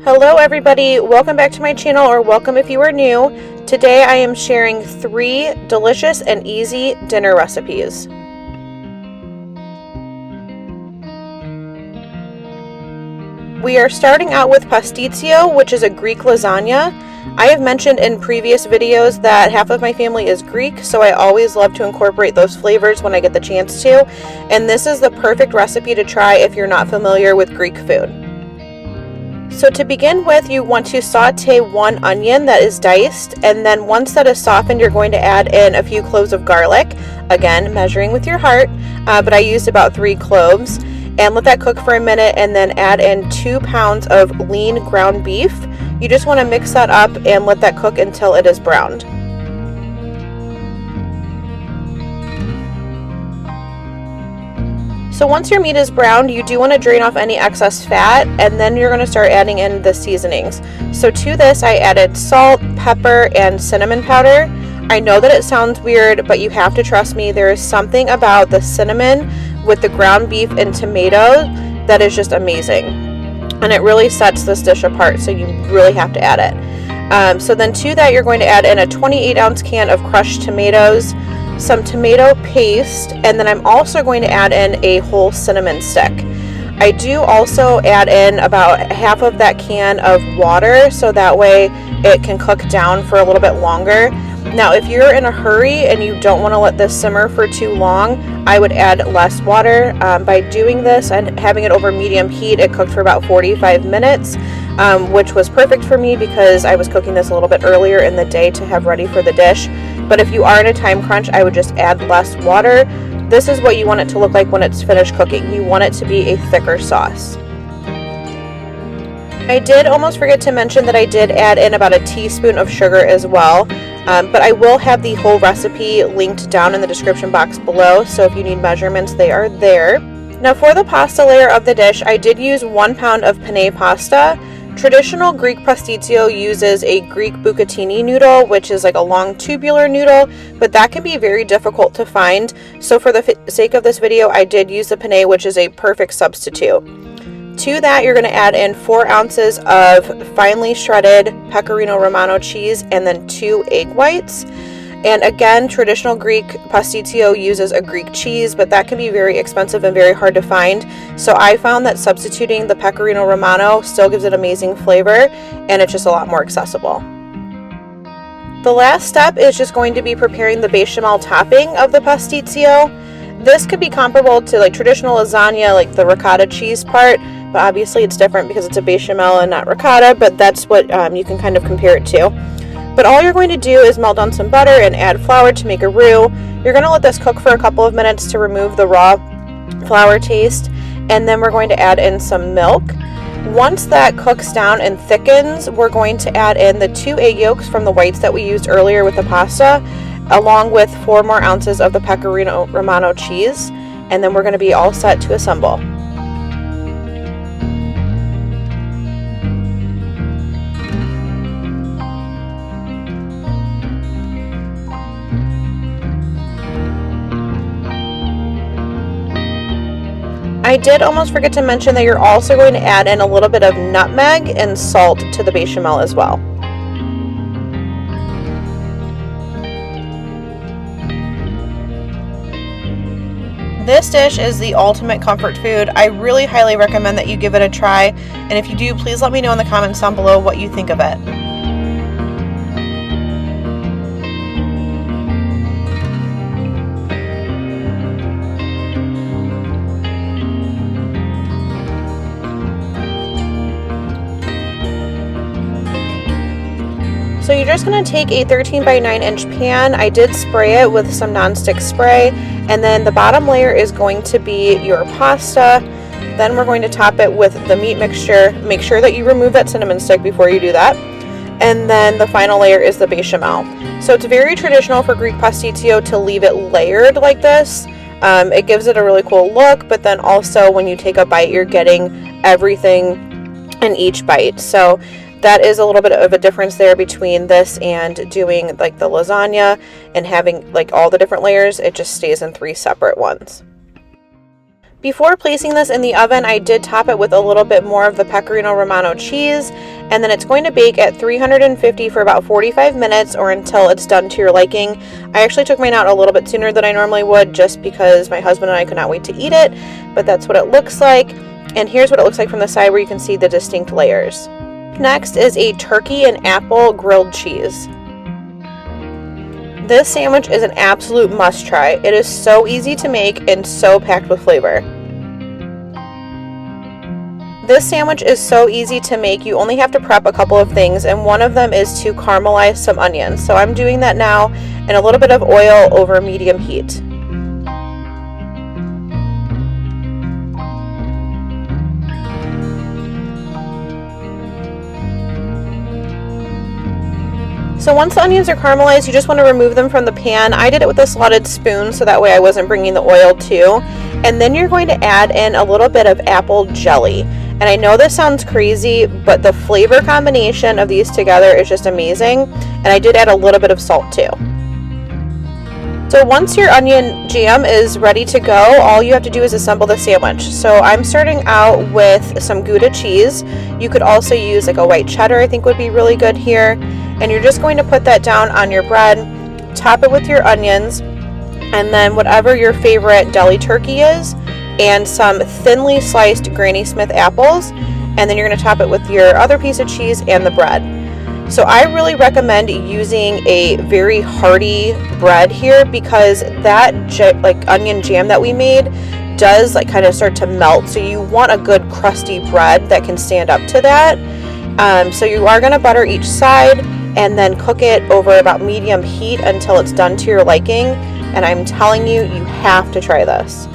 Hello everybody, welcome back to my channel, or welcome if you are new. Today I am sharing 3 delicious and easy dinner recipes. We are starting out with Pastitsio, which is a Greek lasagna. I have mentioned in previous videos that half of my family is Greek, so I always love to incorporate those flavors when I get the chance to. And this is the perfect recipe to try if you're not familiar with Greek food. So to begin with, you want to saute 1 onion that is diced, and then once that is softened, you're going to add in a few cloves of garlic. Again, measuring with your heart, but I used about 3 cloves. And let that cook for a minute, and then add in 2 pounds of lean ground beef. You just want to mix that up and let that cook until it is browned. So once your meat is browned, you do want to drain off any excess fat, and then you're going to start adding in the seasonings. So to this, I added salt, pepper, and cinnamon powder. I know that it sounds weird, but you have to trust me. There is something about the cinnamon with the ground beef and tomato that is just amazing. And it really sets this dish apart, so you really have to add it. So then to that, you're going to add in a 28-ounce can of crushed tomatoes, some tomato paste, and then I'm also going to add in a whole cinnamon stick. I do also add in about half of that can of water, so that way it can cook down for a little bit longer. Now, if you're in a hurry and you don't want to let this simmer for too long, I would add less water. By doing this and having it over medium heat, it cooked for about 45 minutes, which was perfect for me because I was cooking this a little bit earlier in the day to have ready for the dish. But if you are in a time crunch, I would just add less water. This is what you want it to look like when it's finished cooking. You want it to be a thicker sauce. I did almost forget to mention that I did add in about a teaspoon of sugar as well. But I will have the whole recipe linked down in the description box below, so if you need measurements, they are there. Now for the pasta layer of the dish, I did use 1 pound of penne pasta. Traditional Greek pastitsio uses a Greek bucatini noodle, which is like a long tubular noodle, but that can be very difficult to find. So for the sake of this video, I did use the penne, which is a perfect substitute. To that, you're going to add in 4 ounces of finely shredded pecorino romano cheese and then 2 egg whites. And again, traditional Greek pastitsio uses a Greek cheese, but that can be very expensive and very hard to find. So I found that substituting the pecorino romano still gives it amazing flavor, and it's just a lot more accessible. The last step is just going to be preparing the bechamel topping of the pastitsio. This could be comparable to like traditional lasagna, like the ricotta cheese part, but obviously it's different because it's a bechamel and not ricotta, but that's what you can kind of compare it to. But all you're going to do is melt down some butter and add flour to make a roux. You're going to let this cook for a couple of minutes to remove the raw flour taste, and then we're going to add in some milk. Once that cooks down and thickens, we're going to add in the 2 egg yolks from the whites that we used earlier with the pasta, along with 4 more ounces of the pecorino romano cheese, and then we're going to be all set to assemble. I did almost forget to mention that you're also going to add in a little bit of nutmeg and salt to the bechamel as well. This dish is the ultimate comfort food. I really highly recommend that you give it a try, and if you do, please let me know in the comments down below what you think of it. So you're just going to take a 13 by 9 inch pan. I did spray it with some nonstick spray, and then the bottom layer is going to be your pasta. Then we're going to top it with the meat mixture. Make sure that you remove that cinnamon stick before you do that. And then the final layer is the bechamel. So it's very traditional for Greek pastitsio to leave it layered like this. It gives it a really cool look, but then also when you take a bite, you're getting everything in each bite. So that is a little bit of a difference there between this and doing like the lasagna and having like all the different layers. It just stays in 3 separate ones. Before placing this in the oven, I did top it with a little bit more of the Pecorino Romano cheese, and then it's going to bake at 350 for about 45 minutes or until it's done to your liking. I actually took mine out a little bit sooner than I normally would just because my husband and I could not wait to eat it, but that's what it looks like. And here's what it looks like from the side where you can see the distinct layers. Next is a turkey and apple grilled cheese. This sandwich is an absolute must try. It is so easy to make and so packed with flavor. This sandwich is so easy to make. You only have to prep a couple of things, and one of them is to caramelize some onions. So I'm doing that now in a little bit of oil over medium heat. So once the onions are caramelized, you just want to remove them from the pan. I did it with a slotted spoon so that way I wasn't bringing the oil too. And then you're going to add in a little bit of apple jelly. And I know this sounds crazy, but the flavor combination of these together is just amazing. And I did add a little bit of salt too. So once your onion jam is ready to go, all you have to do is assemble the sandwich. So I'm starting out with some Gouda cheese. You could also use like a white cheddar, I think would be really good here. And you're just going to put that down on your bread, top it with your onions, and then whatever your favorite deli turkey is, and some thinly sliced Granny Smith apples, and then you're going to top it with your other piece of cheese and the bread. So I really recommend using a very hearty bread here because that like onion jam that we made does like kind of start to melt. So you want a good crusty bread that can stand up to that. So you are going to butter each side and then cook it over about medium heat until it's done to your liking. And I'm telling you, you have to try this.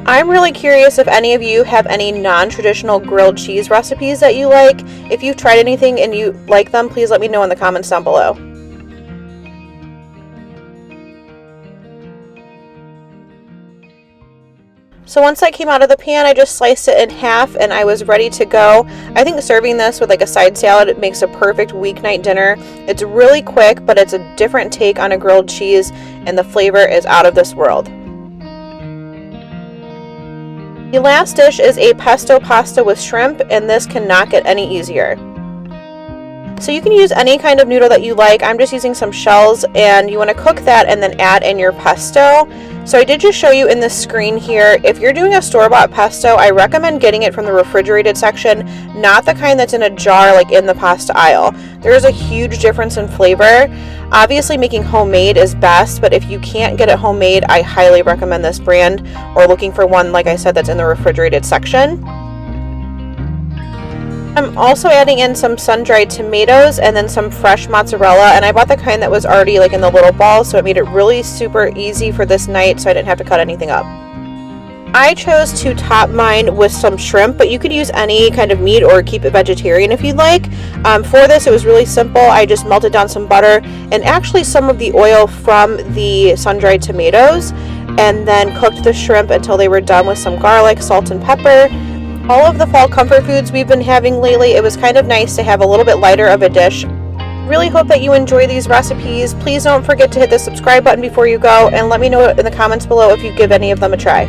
I'm really curious if any of you have any non-traditional grilled cheese recipes that you like. If you've tried anything and you like them, please let me know in the comments down below. So once that came out of the pan, I just sliced it in half and I was ready to go. I think serving this with like a side salad, it makes a perfect weeknight dinner. It's really quick, but it's a different take on a grilled cheese and the flavor is out of this world. The last dish is a pesto pasta with shrimp, and this cannot get any easier. So you can use any kind of noodle that you like. I'm just using some shells, and you want to cook that and then add in your pesto. So I did just show you in the screen here, if you're doing a store-bought pesto, I recommend getting it from the refrigerated section, not the kind that's in a jar like in the pasta aisle. There is a huge difference in flavor. Obviously making homemade is best, but if you can't get it homemade, I highly recommend this brand, or looking for one, like I said, that's in the refrigerated section. I'm also adding in some sun-dried tomatoes and then some fresh mozzarella, and I bought the kind that was already like in the little balls, so it made it really super easy for this night so I didn't have to cut anything up. I chose to top mine with some shrimp, but you could use any kind of meat or keep it vegetarian if you'd like. For this, it was really simple. I just melted down some butter and actually some of the oil from the sun-dried tomatoes, and then cooked the shrimp until they were done with some garlic, salt, and pepper. All of the fall comfort foods we've been having lately, it was kind of nice to have a little bit lighter of a dish. Really hope that you enjoy these recipes. Please don't forget to hit the subscribe button before you go, and let me know in the comments below if you give any of them a try.